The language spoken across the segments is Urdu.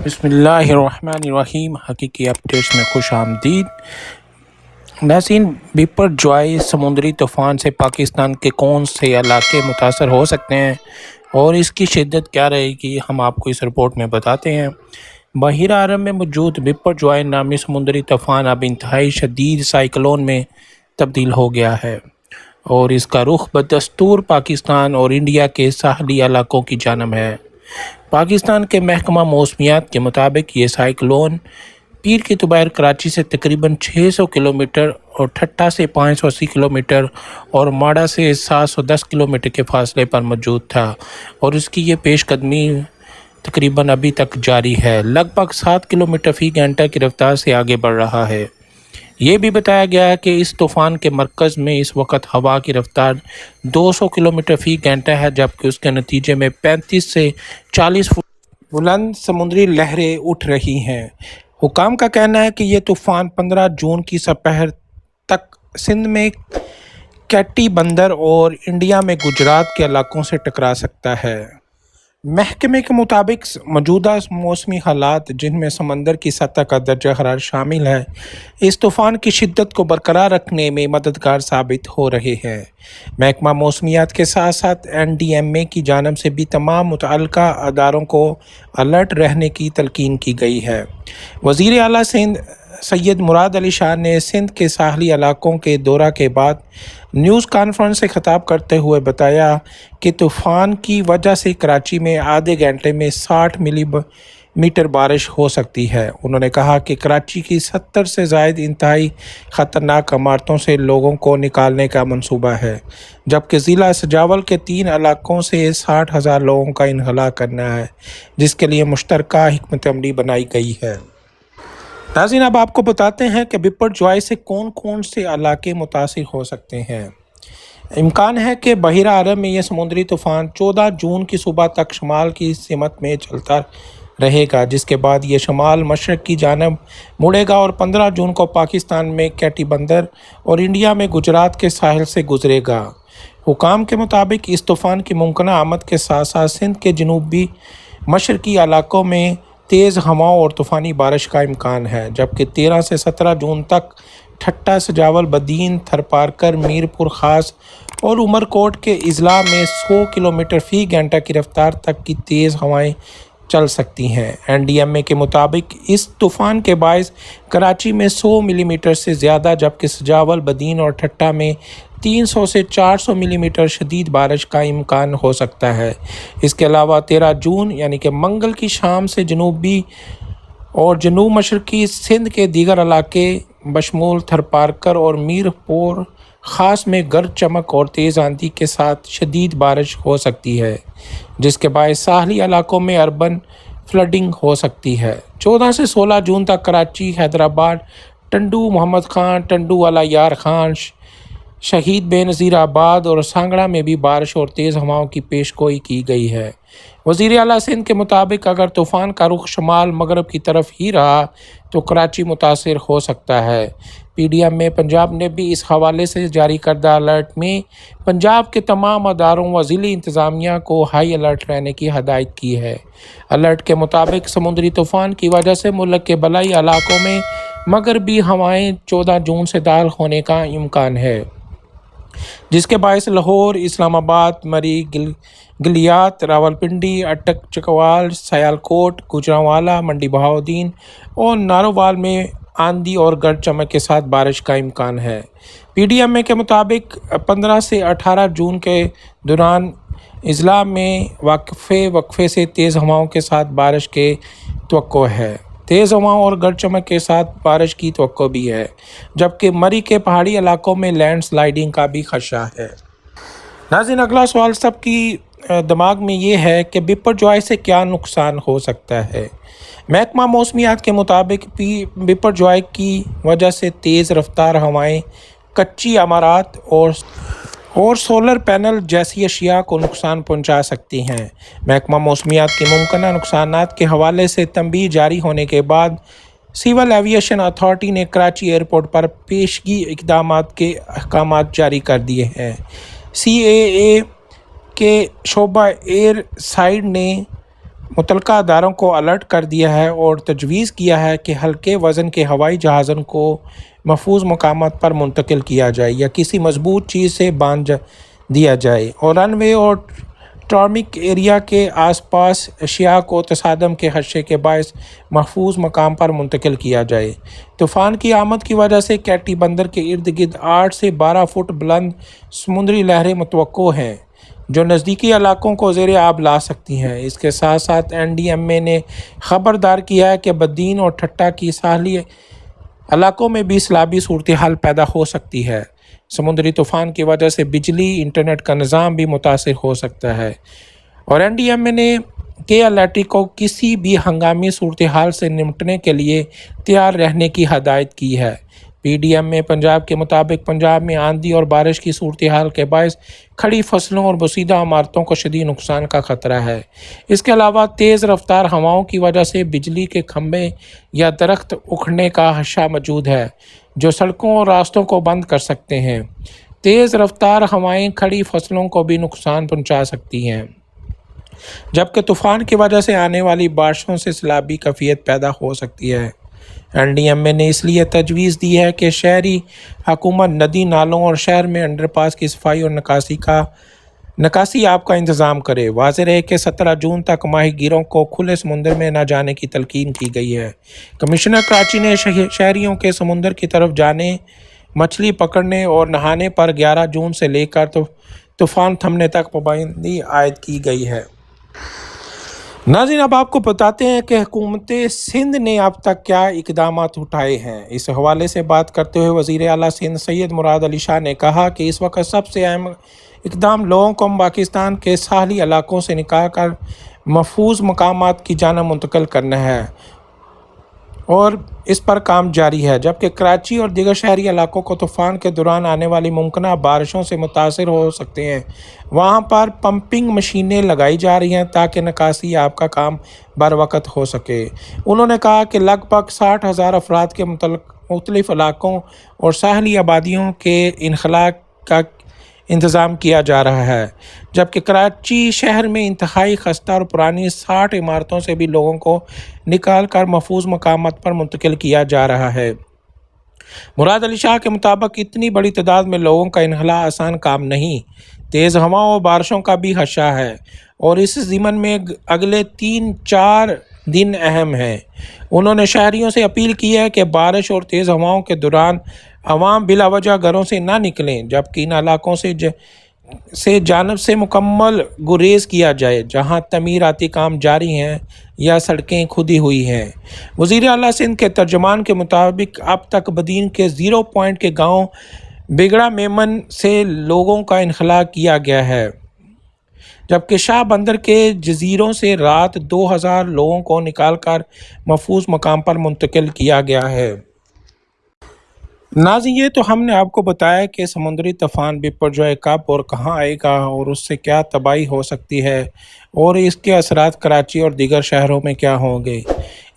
بسم اللہ الرحمن الرحیم، حقیقی اپڈیٹس میں خوش آمدید ناظرین۔ بیپر جوائے سمندری طوفان سے پاکستان کے کون سے علاقے متاثر ہو سکتے ہیں اور اس کی شدت کیا رہے گی، ہم آپ کو اس رپورٹ میں بتاتے ہیں۔ بحیرہ عرب میں موجود بیپر جوائے نامی سمندری طوفان اب انتہائی شدید سائیکلون میں تبدیل ہو گیا ہے اور اس کا رخ بدستور پاکستان اور انڈیا کے ساحلی علاقوں کی جانب ہے۔ پاکستان کے محکمہ موسمیات کے مطابق یہ سائیکلون پیر کی دوپہر کراچی سے تقریباً 600 کلومیٹر اور ٹھٹہ سے 580 کلومیٹر اور ماڑا سے 710 کلومیٹر کے فاصلے پر موجود تھا اور اس کی یہ پیش قدمی تقریباً ابھی تک جاری ہے، لگ بھگ 7 کلومیٹر فی گھنٹہ کی رفتار سے آگے بڑھ رہا ہے۔ یہ بھی بتایا گیا ہے کہ اس طوفان کے مرکز میں اس وقت ہوا کی رفتار 200 کلومیٹر فی گھنٹہ ہے، جبکہ اس کے نتیجے میں 35 سے 40 فٹ بلند سمندری لہریں اٹھ رہی ہیں۔ حکام کا کہنا ہے کہ یہ طوفان 15 جون کی سپہر تک سندھ میں کیٹی بندر اور انڈیا میں گجرات کے علاقوں سے ٹکرا سکتا ہے۔ محکمے کے مطابق موجودہ موسمی حالات، جن میں سمندر کی سطح کا درجہ حرارت شامل ہے، اس طوفان کی شدت کو برقرار رکھنے میں مددگار ثابت ہو رہے ہیں۔ محکمہ موسمیات کے ساتھ ساتھ NDMA کی جانب سے بھی تمام متعلقہ اداروں کو الرٹ رہنے کی تلقین کی گئی ہے۔ وزیر اعلیٰ سندھ سید مراد علی شاہ نے سندھ کے ساحلی علاقوں کے دورہ کے بعد نیوز کانفرنس سے خطاب کرتے ہوئے بتایا کہ طوفان کی وجہ سے کراچی میں آدھے گھنٹے میں 60 ملی میٹر بارش ہو سکتی ہے۔ انہوں نے کہا کہ کراچی کی 70 سے زائد انتہائی خطرناک عمارتوں سے لوگوں کو نکالنے کا منصوبہ ہے، جبکہ ضلع سجاول کے 3 علاقوں سے 60,000 لوگوں کا انخلا کرنا ہے، جس کے لیے مشترکہ حکمت عملی بنائی گئی ہے۔ ناظرین، اب آپ کو بتاتے ہیں کہ بیپر جوائے سے کون کون سے علاقے متاثر ہو سکتے ہیں۔ امکان ہے کہ بحیرہ عرب میں یہ سمندری طوفان 14 جون کی صبح تک شمال کی سمت میں چلتا رہے گا، جس کے بعد یہ شمال مشرق کی جانب مڑے گا اور 15 جون کو پاکستان میں کیٹی بندر اور انڈیا میں گجرات کے ساحل سے گزرے گا۔ حکام کے مطابق اس طوفان کی ممکنہ آمد کے ساتھ ساتھ سندھ کے جنوبی مشرقی علاقوں میں تیز ہوائیں اور طوفانی بارش کا امکان ہے، جبکہ 13 سے 17 جون تک ٹھٹہ، سجاول، بدین، تھرپارکر، میرپور خاص اور عمرکوٹ کے اضلاع میں 100 کلومیٹر فی گھنٹہ کی رفتار تک کی تیز ہوائیں چل سکتی ہیں۔ NDMA کے مطابق اس طوفان کے باعث کراچی میں 100 ملی میٹر سے زیادہ، جبکہ سجاول، بدین اور ٹھٹہ میں 300 سے 400 ملی میٹر شدید بارش کا امکان ہو سکتا ہے۔ اس کے علاوہ 13 جون یعنی کہ منگل کی شام سے جنوبی اور جنوب مشرقی سندھ کے دیگر علاقے بشمول تھرپارکر اور میرپور خاص میں گرج چمک اور تیز آندھی کے ساتھ شدید بارش ہو سکتی ہے، جس کے باعث ساحلی علاقوں میں اربن فلڈنگ ہو سکتی ہے۔ 14 سے 16 جون تک کراچی، حیدرآباد، ٹنڈو، محمد خان، ٹنڈو والا یار خان، شہید بے نظیر آباد اور سانگڑا میں بھی بارش اور تیز ہوائوں کی پیش گوئی کی گئی ہے۔ وزیر اعلیٰ سندھ کے مطابق اگر طوفان کا رخ شمال مغرب کی طرف ہی رہا تو کراچی متاثر ہو سکتا ہے۔ PDMA پنجاب نے بھی اس حوالے سے جاری کردہ الرٹ میں پنجاب کے تمام اداروں و ضلعی انتظامیہ کو ہائی الرٹ رہنے کی ہدایت کی ہے۔ الرٹ کے مطابق سمندری طوفان کی وجہ سے ملک کے بالائی علاقوں میں مغربی ہوائیں 14 جون سے داخل ہونے کا امکان ہے، جس کے باعث لاہور، اسلام آباد، مری، گلیات، راولپنڈی، اٹک، چکوال، سیالکوٹ، گوجرانوالا، منڈی بہاؤالدین اور نارووال میں آندھی اور گرج چمک کے ساتھ بارش کا امکان ہے۔ PDMA کے مطابق 15 سے 18 جون کے دوران اضلاع میں وقفے سے تیز ہواؤں کے ساتھ بارش کی توقع ہے۔ تیز ہوائیں اور گرج چمک کے ساتھ بارش کی توقع بھی ہے، جبکہ مری کے پہاڑی علاقوں میں لینڈ سلائیڈنگ کا بھی خدشہ ہے۔ ناظرین، اگلا سوال سب کی دماغ میں یہ ہے کہ بیپر جوائے سے کیا نقصان ہو سکتا ہے۔ محکمہ موسمیات کے مطابق بیپر جوائے کی وجہ سے تیز رفتار ہوائیں کچی عمارات اور سولر پینل جیسی اشیاء کو نقصان پہنچا سکتی ہیں۔ محکمہ موسمیات کی ممکنہ نقصانات کے حوالے سے تنبیہ جاری ہونے کے بعد سول ایویشن اتھارٹی نے کراچی ایئرپورٹ پر پیشگی اقدامات کے احکامات جاری کر دیے ہیں۔ CAA کے شعبہ ایئر سائیڈ نے متعلقہ اداروں کو الرٹ کر دیا ہے اور تجویز کیا ہے کہ ہلکے وزن کے ہوائی جہازوں کو محفوظ مقامات پر منتقل کیا جائے یا کسی مضبوط چیز سے باندھ دیا جائے اور رن وے اور ٹارمیک ایریا کے آس پاس اشیاء کو تصادم کے خدشے کے باعث محفوظ مقام پر منتقل کیا جائے۔ طوفان کی آمد کی وجہ سے کیٹی بندر کے ارد گرد 8 سے 12 فٹ بلند سمندری لہریں متوقع ہیں جو نزدیکی علاقوں کو زیر آب لا سکتی ہیں۔ اس کے ساتھ ساتھ NDMA نے خبردار کیا ہے کہ بدین اور ٹھٹہ کی ساحلی علاقوں میں بھی سیلابی صورتحال پیدا ہو سکتی ہے۔ سمندری طوفان کی وجہ سے بجلی انٹرنیٹ کا نظام بھی متاثر ہو سکتا ہے اور NDMA نے KLAT کو کسی بھی ہنگامی صورتحال سے نمٹنے کے لیے تیار رہنے کی ہدایت کی ہے۔ PDMA پنجاب کے مطابق پنجاب میں آندھی اور بارش کی صورتحال کے باعث کھڑی فصلوں اور بسیدہ عمارتوں کو شدید نقصان کا خطرہ ہے۔ اس کے علاوہ تیز رفتار ہواؤں کی وجہ سے بجلی کے کھمبے یا درخت اکھڑنے کا خدشہ موجود ہے جو سڑکوں اور راستوں کو بند کر سکتے ہیں۔ تیز رفتار ہوائیں کھڑی فصلوں کو بھی نقصان پہنچا سکتی ہیں، جبکہ طوفان کی وجہ سے آنے والی بارشوں سے سیلابی کیفیت پیدا ہو سکتی ہے۔ NDMA نے اس لیے تجویز دی ہے کہ شہری حکومت ندی نالوں اور شہر میں انڈر پاس کی صفائی اور نکاسی آب کا انتظام کرے۔ واضح رہے کہ 17 جون تک ماہی گیروں کو کھلے سمندر میں نہ جانے کی تلقین کی گئی ہے۔ کمشنر کراچی نے شہریوں کے سمندر کی طرف جانے، مچھلی پکڑنے اور نہانے پر 11 جون سے لے کر طوفان تھمنے تک پابندی عائد کی گئی ہے۔ ناظرین، اب آپ کو بتاتے ہیں کہ حکومت سندھ نے اب تک کیا اقدامات اٹھائے ہیں۔ اس حوالے سے بات کرتے ہوئے وزیر اعلیٰ سندھ سید مراد علی شاہ نے کہا کہ اس وقت سب سے اہم اقدام لوگوں کو پاکستان کے ساحلی علاقوں سے نکال کر محفوظ مقامات کی جانب منتقل کرنا ہے اور اس پر کام جاری ہے، جبکہ کراچی اور دیگر شہری علاقوں کو طوفان کے دوران آنے والی ممکنہ بارشوں سے متاثر ہو سکتے ہیں۔ وہاں پر پمپنگ مشینیں لگائی جا رہی ہیں تاکہ نکاسی آب کا کام بروقت ہو سکے۔ انہوں نے کہا کہ لگ بھگ 60,000 افراد کے مختلف علاقوں اور ساحلی آبادیوں کے انخلاء کا انتظام کیا جا رہا ہے، جبکہ کراچی شہر میں انتہائی خستہ اور پرانی 60 عمارتوں سے بھی لوگوں کو نکال کر محفوظ مقامات پر منتقل کیا جا رہا ہے۔ مراد علی شاہ کے مطابق اتنی بڑی تعداد میں لوگوں کا انخلاء آسان کام نہیں، تیز ہواؤں اور بارشوں کا بھی خدشہ ہے اور اس ضمن میں اگلے 3-4 دن اہم ہیں۔ انہوں نے شہریوں سے اپیل کی ہے کہ بارش اور تیز ہواؤں کے دوران عوام بلا وجہ گھروں سے نہ نکلیں، جبکہ ان علاقوں سے جانب سے مکمل گریز کیا جائے جہاں تعمیراتی کام جاری ہیں یا سڑکیں کھدی ہوئی ہیں۔ وزیر اعلیٰ سندھ کے ترجمان کے مطابق اب تک بدین کے 0 پوائنٹ کے گاؤں بگڑا میمن سے لوگوں کا انخلاء کیا گیا ہے، جبکہ شاہ بندر کے جزیروں سے رات 2000 لوگوں کو نکال کر محفوظ مقام پر منتقل کیا گیا ہے۔ ناظرین، یہ تو ہم نے آپ کو بتایا کہ سمندری طوفان بپرجوائے کب اور کہاں آئے گا اور اس سے کیا تباہی ہو سکتی ہے اور اس کے اثرات کراچی اور دیگر شہروں میں کیا ہوں گے۔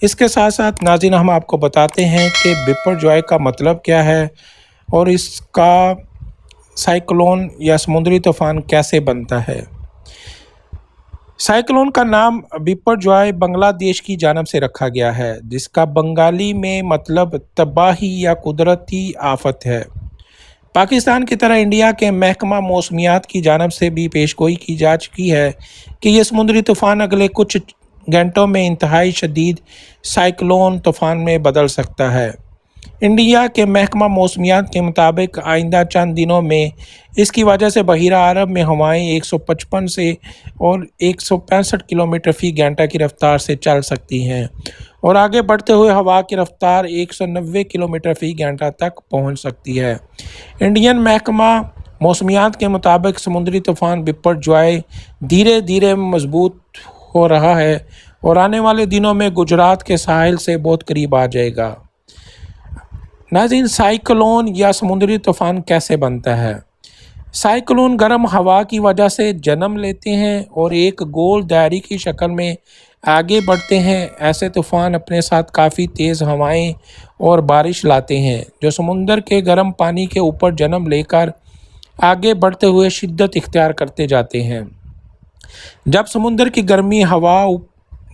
اس کے ساتھ ساتھ ناظرین، ہم آپ کو بتاتے ہیں کہ بپرجوائے کا مطلب کیا ہے اور اس کا سائیکلون یا سمندری طوفان کیسے بنتا ہے۔ سائیکلون کا نام بپرجوائے بنگلہ دیش کی جانب سے رکھا گیا ہے، جس کا بنگالی میں مطلب تباہی یا قدرتی آفت ہے۔ پاکستان کی طرح انڈیا کے محکمہ موسمیات کی جانب سے بھی پیشگوئی کی جا چکی ہے کہ یہ سمندری طوفان اگلے کچھ گھنٹوں میں انتہائی شدید سائیکلون طوفان میں بدل سکتا ہے۔ انڈیا کے محکمہ موسمیات کے مطابق آئندہ چند دنوں میں اس کی وجہ سے بحیرہ عرب میں ہوائیں 155 سے اور 165 کلومیٹر فی گھنٹہ کی رفتار سے چل سکتی ہیں اور آگے بڑھتے ہوئے ہوا کی رفتار 190 کلومیٹر فی گھنٹہ تک پہنچ سکتی ہے۔ انڈین محکمہ موسمیات کے مطابق سمندری طوفان بپرجوائے دھیرے دھیرے مضبوط ہو رہا ہے اور آنے والے دنوں میں گجرات کے ساحل سے بہت قریب آ جائے گا۔ ناظرین، سائیکلون یا سمندری طوفان کیسے بنتا ہے؟ سائیکلون گرم ہوا کی وجہ سے جنم لیتے ہیں اور ایک گول دائرے کی شکل میں آگے بڑھتے ہیں۔ ایسے طوفان اپنے ساتھ کافی تیز ہوائیں اور بارش لاتے ہیں جو سمندر کے گرم پانی کے اوپر جنم لے کر آگے بڑھتے ہوئے شدت اختیار کرتے جاتے ہیں۔ جب سمندر کی گرمی ہوا